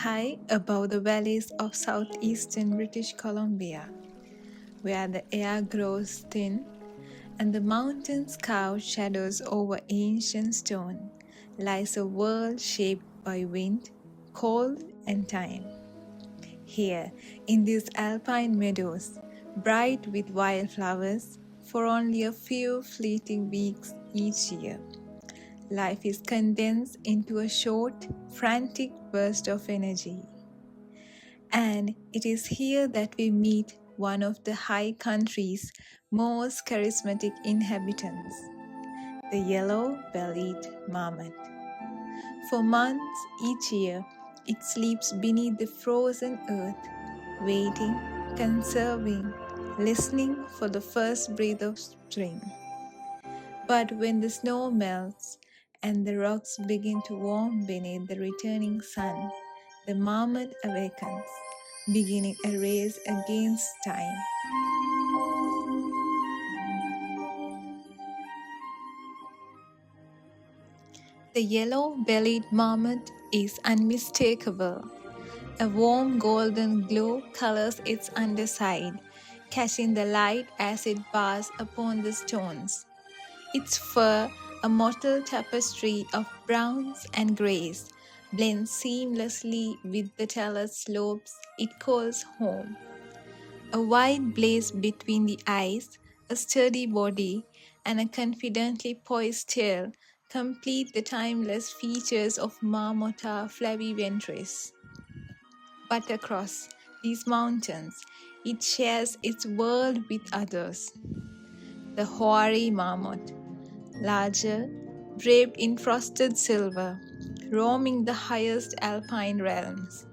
high above the valleys of southeastern British Columbia, where the air grows thin and the mountains cast shadows over ancient stone, lies a world shaped by wind, cold, and time. Here, in these alpine meadows, bright with wildflowers, for only a few fleeting weeks each year, life is condensed into a short, frantic burst of energy. And it is here that we meet one of the high country's most charismatic inhabitants, the yellow-bellied marmot. For months each year, it sleeps beneath the frozen earth, waiting, conserving, listening for the first breath of spring. But when the snow melts and the rocks begin to warm beneath the returning sun, the marmot awakens, beginning a race against time. The yellow-bellied marmot is unmistakable. A warm golden glow colors its underside, catching the light as it bars upon the stones. Its fur, a mottled tapestry of browns and greys, blends seamlessly with the terraced slopes it calls home. A white blaze between the eyes, a sturdy body, and a confidently poised tail complete the timeless features of Marmota flaviventris. But across these mountains, it shares its world with others. The hoary marmot, larger, draped in frosted silver, roaming the highest alpine realms.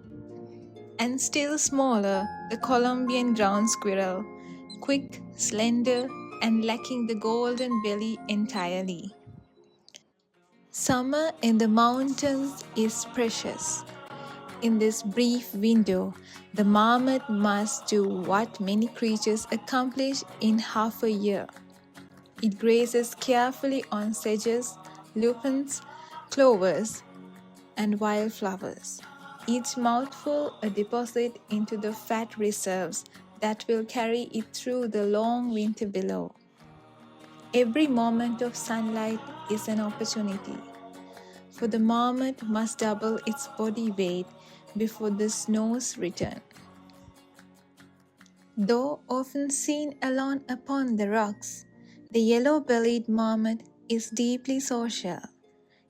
And still smaller, the Colombian ground squirrel, quick, slender, and lacking the golden belly entirely. Summer in the mountains is precious. In this brief window, the marmot must do what many creatures accomplish in half a year. It grazes carefully on sedges, lupins, clovers, and wildflowers, each mouthful a deposit into the fat reserves that will carry it through the long winter below. Every moment of sunlight is an opportunity, for the marmot must double its body weight before the snows return. Though often seen alone upon the rocks, the yellow-bellied marmot is deeply social.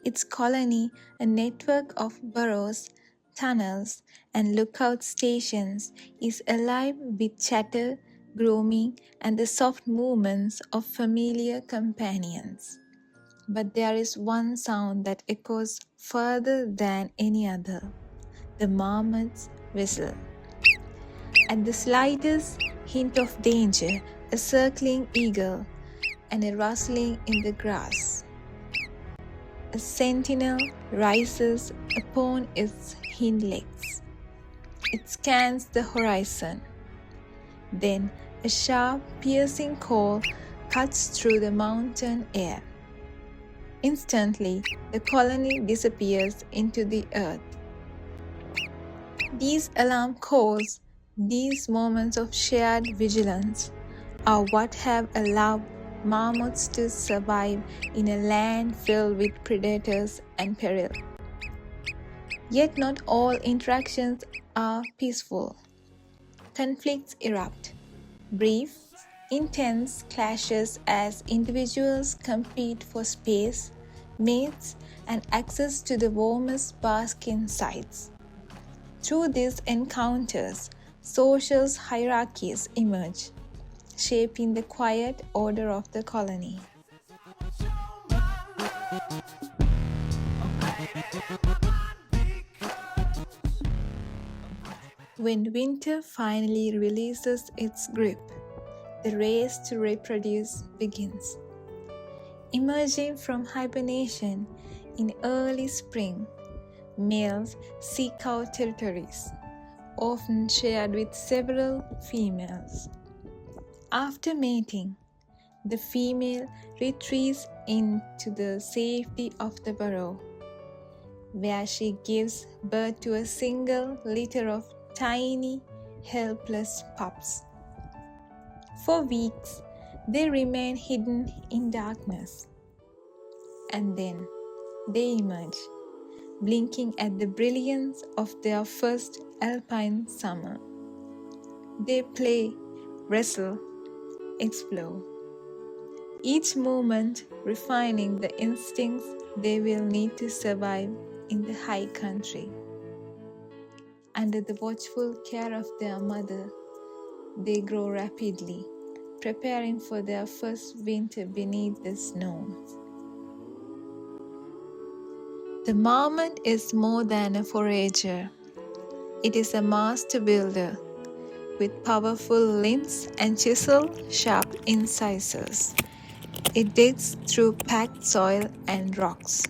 Its colony, a network of burrows, tunnels, and lookout stations, is alive with chatter, grooming, and the soft movements of familiar companions. But there is one sound that echoes further than any other: the marmot's whistle. At the slightest hint of danger, a circling eagle and a rustling in the grass. A sentinel rises upon its hind legs. It scans the horizon. Then a sharp, piercing call cuts through the mountain air. Instantly, the colony disappears into the earth. These alarm calls, these moments of shared vigilance, are what have allowed marmots to survive in a land filled with predators and peril. Yet not all interactions are peaceful. Conflicts erupt. Brief, intense clashes as individuals compete for space, mates, and access to the warmest basking sites. Through these encounters, social hierarchies emerge, shaping the quiet order of the colony. When winter finally releases its grip, the race to reproduce begins. Emerging from hibernation in early spring, males seek out territories, often shared with several females. After mating, the female retreats into the safety of the burrow. where she gives birth to a single litter of tiny, helpless pups. For weeks, they remain hidden in darkness, and then they emerge, blinking at the brilliance of their first alpine summer. They play, wrestle, explore, each moment refining the instincts they will need to survive in the high country. Under the watchful care of their mother, they grow rapidly, preparing for their first winter beneath the snow. The marmot is more than a forager. It is a master builder with powerful limbs and chisel-sharp incisors. It digs through packed soil and rocks,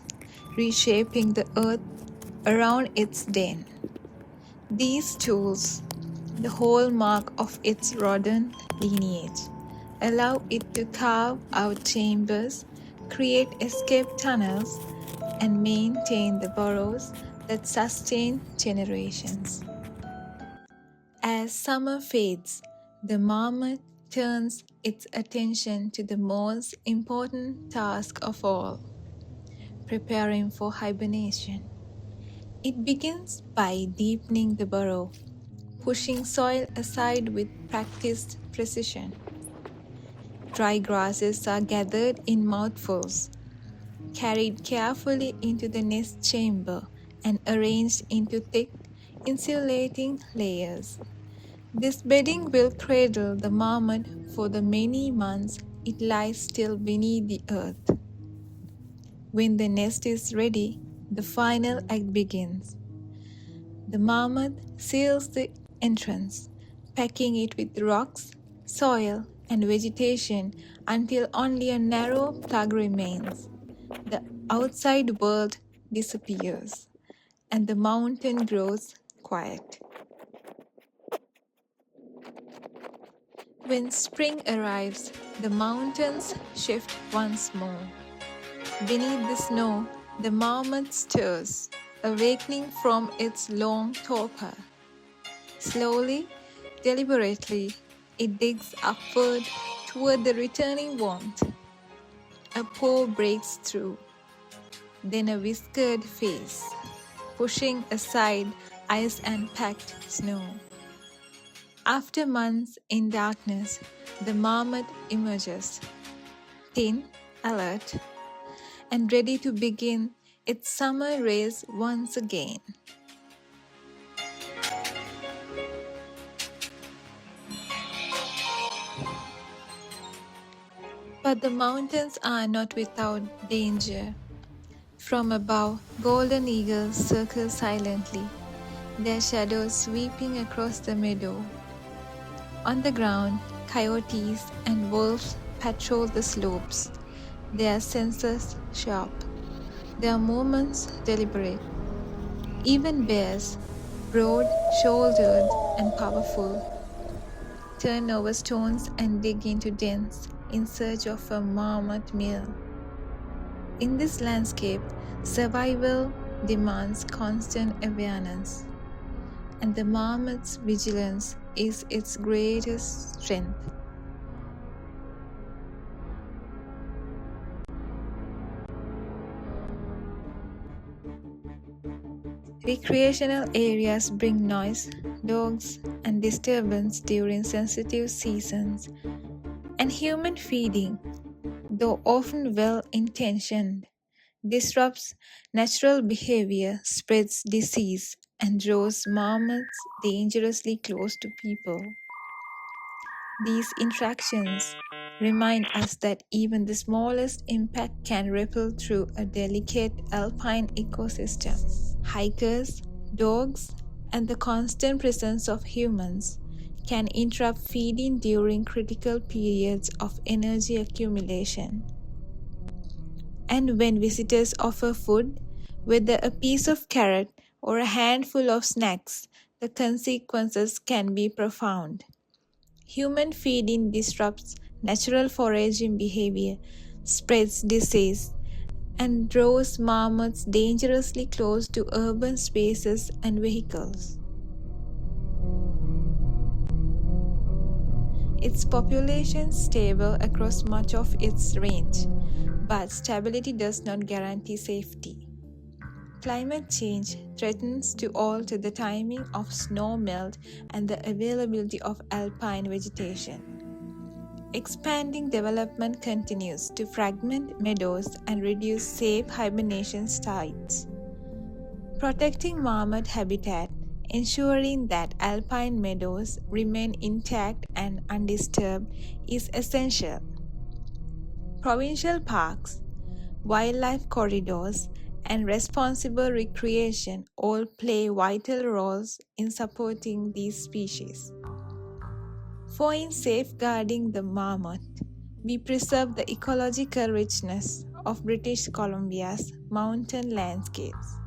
reshaping the earth around its den. These tools, the hallmark of its rodent lineage, allow it to carve out chambers, create escape tunnels, and maintain the burrows that sustain generations. As summer fades, the marmot turns its attention to the most important task of all, preparing for hibernation. It begins by deepening the burrow, pushing soil aside with practiced precision. Dry grasses are gathered in mouthfuls, carried carefully into the nest chamber, and arranged into thick, insulating layers. This bedding will cradle the marmot for the many months it lies still beneath the earth. When the nest is ready, the final act begins. The marmot seals the entrance, packing it with rocks, soil, and vegetation until only a narrow plug remains. The outside world disappears, and the mountain grows quiet. When spring arrives, the mountains shift once more. Beneath the snow, the marmot stirs, awakening from its long torpor. Slowly, deliberately, it digs upward toward the returning warmth. A paw breaks through, then a whiskered face, pushing aside ice and packed snow. After months in darkness, the marmot emerges, thin, alert, and ready to begin its summer race once again. But the mountains are not without danger. From above, golden eagles circle silently, their shadows sweeping across the meadow. On the ground, coyotes and wolves patrol the slopes, their senses sharp, their movements deliberate. Even bears, broad-shouldered and powerful, turn over stones and dig into dens in search of a marmot meal. In this landscape, survival demands constant awareness, and the marmot's vigilance is its greatest strength. Recreational areas bring noise, dogs, and disturbance during sensitive seasons, and human feeding, though often well-intentioned, disrupts natural behavior, spreads disease, and draws marmots dangerously close to people. These interactions remind us that even the smallest impact can ripple through a delicate alpine ecosystem. Hikers, dogs, and the constant presence of humans can interrupt feeding during critical periods of energy accumulation. And when visitors offer food, whether a piece of carrot or a handful of snacks, the consequences can be profound. Human feeding disrupts natural foraging behavior, spreads disease, and draws marmots dangerously close to urban spaces and vehicles. Its population is stable across much of its range, but stability does not guarantee safety. Climate change threatens to alter the timing of snow melt and the availability of alpine vegetation. Expanding development continues to fragment meadows and reduce safe hibernation sites. Protecting marmot habitat, ensuring that alpine meadows remain intact and undisturbed, is essential. Provincial parks, wildlife corridors, and responsible recreation all play vital roles in supporting these species. For in safeguarding the marmot, we preserve the ecological richness of British Columbia's mountain landscapes.